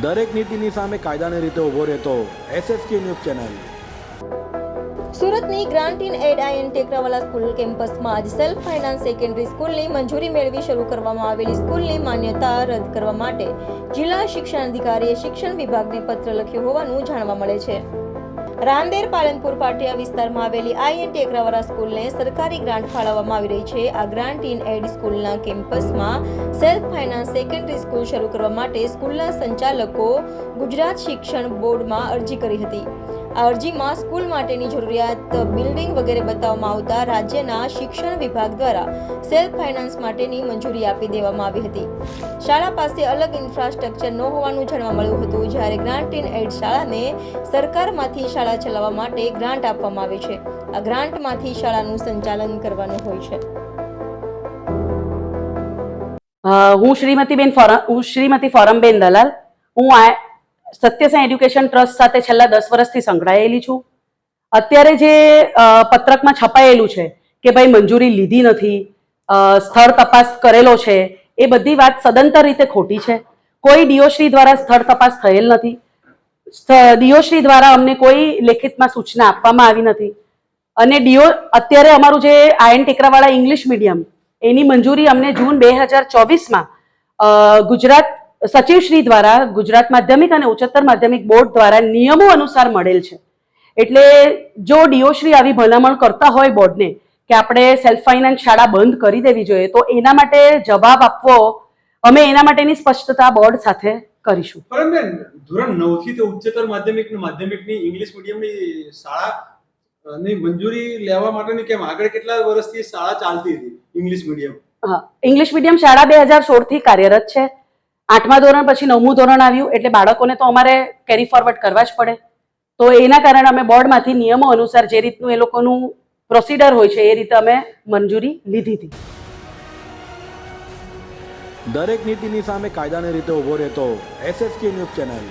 દરેક નીતિની સામે કાયદાની રીતે ઊભો રહેતો એસએસકે ન્યૂઝ ચેનલ। સુરતની grant in aid IN Tekrawala school કેમ્પસમાં આજ સેલ્ફ ફાઇનાન્સ સેકન્ડરી સ્કૂલની મંજૂરી મેળવી શરૂ કરવામાં આવેલી સ્કૂલની માન્યતા રદ કરવા માટે જિલ્લા શિક્ષણ અધિકારીએ શિક્ષણ વિભાગને પત્ર લખ્યો હોવાનું જાણવા મળે છે। રાંદેર પાલનપુર પાટિયા વિસ્તારમાં આવેલી આઈએન ટેકરાવાલા સ્કૂલને સરકારી ગ્રાન્ટ ફાળવવામાં આવી રહી છે। આ ગ્રાન્ટ ઇન એડ સ્કૂલના કેમ્પસમાં સેલ્ફ ફાઇનાન્સ સેકન્ડરી સ્કૂલ શરૂ કરવા માટે સ્કૂલના સંચાલકો ગુજરાત શિક્ષણ બોર્ડમાં અરજી કરી હતી। આ અરજીમાં સ્કૂલ માટેની જરૂરિયાત બિલ્ડિંગ વગેરે બતાવવામાં આવતા રાજ્યના શિક્ષણ વિભાગ દ્વારા સેલ્ફ ફાઇનાન્સ માટેની મંજૂરી આપી દેવામાં આવી હતી। શાળા પાસે અલગ ઇન્ફ્રાસ્ટ્રક્ચર ન હોવાનું જાણવા મળ્યું હતું, જ્યારે ગ્રાન્ટ ઇન એડ શાળાને સરકારમાંથી શાળા ચલાવવા માટે ગ્રાન્ટ આપવામાં આવે છે। આ ગ્રાન્ટમાંથી શાળાનું સંચાલન કરવાનું હોય છે। હું શ્રીમતી ફોરમબેન દલાલ। હું સત્યસાઈ એડ્યુકેશન ટ્રસ્ટ સાથે છેલ્લા 10 વર્ષથી સંકળાયેલી છું। અત્યારે જે પત્રકમાં છપાયેલું છે કે ભાઈ મંજૂરી લીધી નથી, સ્થળ તપાસ કરેલો છે, એ બધી વાત સદંતર રીતે ખોટી છે। કોઈ ડીઓશ્રી દ્વારા સ્થળ તપાસ થયેલ નથી। ડીઓશ્રી દ્વારા અમને કોઈ લેખિતમાં સૂચના આપવામાં આવી નથી। અને અત્યારે અમારું જે આયન ટેકરાવાળા ઇંગ્લિશ મીડિયમ એની મંજૂરી અમને જૂન 2024માં ગુજરાત સચિવશ્રી દ્વારા ગુજરાત માધ્યમિક અને ઉચ્ચતર માધ્યમિક બોર્ડ દ્વારા નિયમો અનુસાર મળેલ છે। એટલે જો ડીઓશ્રી આવી ભલામણ કરતા હોય બોર્ડને કે આપણે સેલ્ફ ફાઇનાન્સ શાળા બંધ કરી દેવી જોઈએ, તો એના માટે જવાબ આપવો અમે એના માટેની સ્પષ્ટતા બોર્ડ સાથે કરીશું। પરંતુ ધોરણ 9 થી તે ઉચ્ચતર માધ્યમિકની ઇંગ્લિશ મીડિયમની શાળાની મંજૂરી લેવા માટેની કેમ આગળ કેટલા વર્ષથી શાળા ચાલતી હતી ઇંગ્લિશ મીડિયમ? હા, ઇંગ્લિશ મીડિયમ શાળા 2016 થી કાર્યરત છે। 8મા ધોરણ પછી 9મું ધોરણ આવ્યું એટલે બાળકોને તો અમારે કેરી ફોરવર્ડ કરવા જ પડે, તો એના કારણે અમે બોર્ડમાંથી નિયમો અનુસાર જે રીતનું એ લોકોનું પ્રોસિડર હોય છે એ રીતે અમે મંજૂરી લીધી હતી। દરેક નીતિની સામે કાયદાની રીતે ઊભો રહેતો એસએસકે ન્યૂઝ ચેનલ।